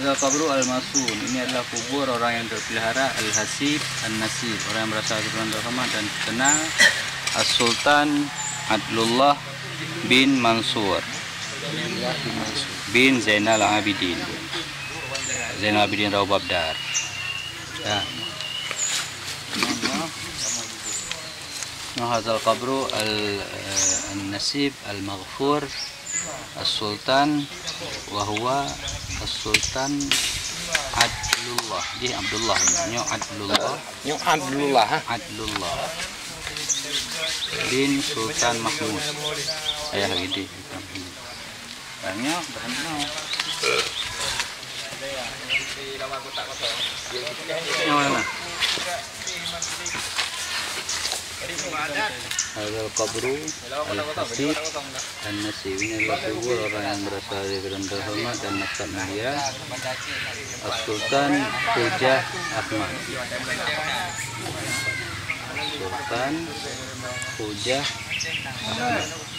Al-Qabru Al-Masun, ini adalah kubur orang yang terpelihara, Al-Hasib An-Nasib, orang yang berasal dari Tuhan Rahmat dan kenal, As-Sultan Adlullah bin Mansur bin Zainal Abidin Rawabdar. Ya. Hadzal qabru al-nasib al-maghfur as-sultan wa huwa as-sultan Adlullah. Dia Abdullah, Adlullah bin Sultan Mahmud. Ayah gede. Barangnya Hadzal qabru al-hasib an-nasib, ini adalah kubur orang yang berasal dari Tuhan terhormat dan nasab mulia, As-Sultan Hujah Ahmad. Sultan Hujah Ahmad.